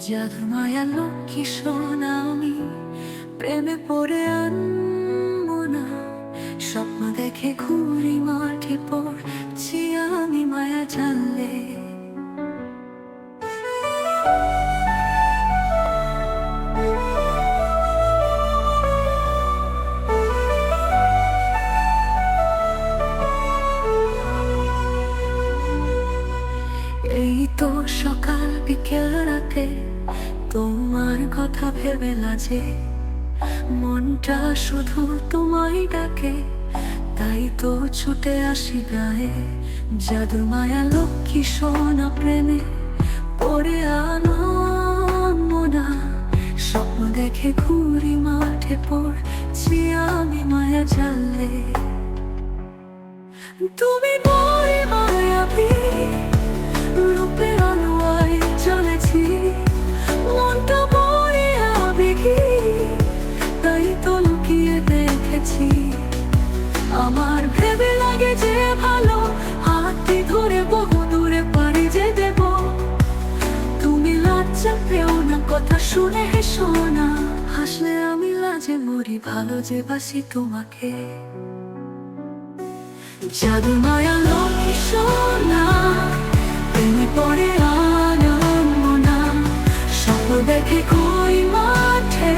জাদুর মায়া লক্ষ্মী সোনা আমি প্রেমে পড়ে আনবো না। স্বপ্ন দেখে ঘুরি মাঠে পড়ছি আমি মায়া জানলে। এই তো সকাল বিকেল রাতে তোমার কথা ভেবে লাজে, মনটা শুধু তোমায় ডাকে, তাই তো ছুটে আসি গায়ে। জাদুর মায়া লক্ষ্মী সোনা প্রেমে পড়ে আনবো না। স্বপ্ন দেখে ঘুরি মাঠে পড়ছি আমি মায়া জানলে। তুমি বড় মায়াবী রূপের আলোয় চলেছি, মনটা বড় আবেগী, তাই তো লুকিয়ে দেখেছি। আমার ভেবে লাগে যে ভালো, হাতটি ধরে বহু দূরে পাড়ি যে দেব। তুমি লজ্জা পেও না, কথা শুনে হেসো না, হাসলে আমি লাজে মরি, ভালো যে বাসি তোমাকে। জাদুর মায়া লক্ষ্মী সোনা প্রেমে পড়ে আনবো না। স্বপ্ন দেখে কই মাঠে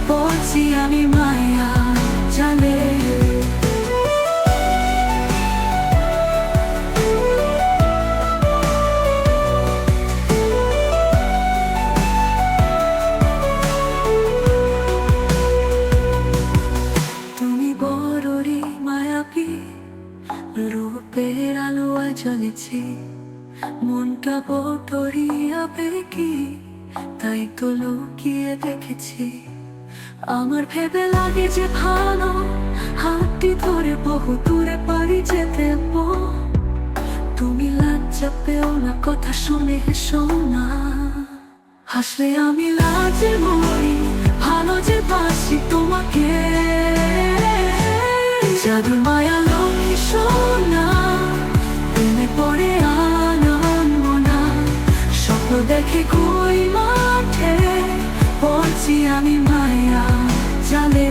পড়ছি আমি মায়া জালে। তুমি বড়ই মায়াবী রূপের আলোয় জ্বলেছি, মনটা বড়ই আবেগী, তাই তো লুকিয়ে দেখেছি। আমার ভেবে লাগে যে ভালো, হাতটি ধরে বহু দূরে পাড়ি যেতে। তুমি লজ্জা পেও না, কথা শুনে হেসো না, হাসলে আমি লাজে মরি, ভালো যে বাসি তোমাকে। জাদুর মায়া লক্ষ্মী সোনা প্রেমে পড়ে আনবো না। স্বপ্ন দেখে কই মাঠে পড়ছি আমি মায়া জালে।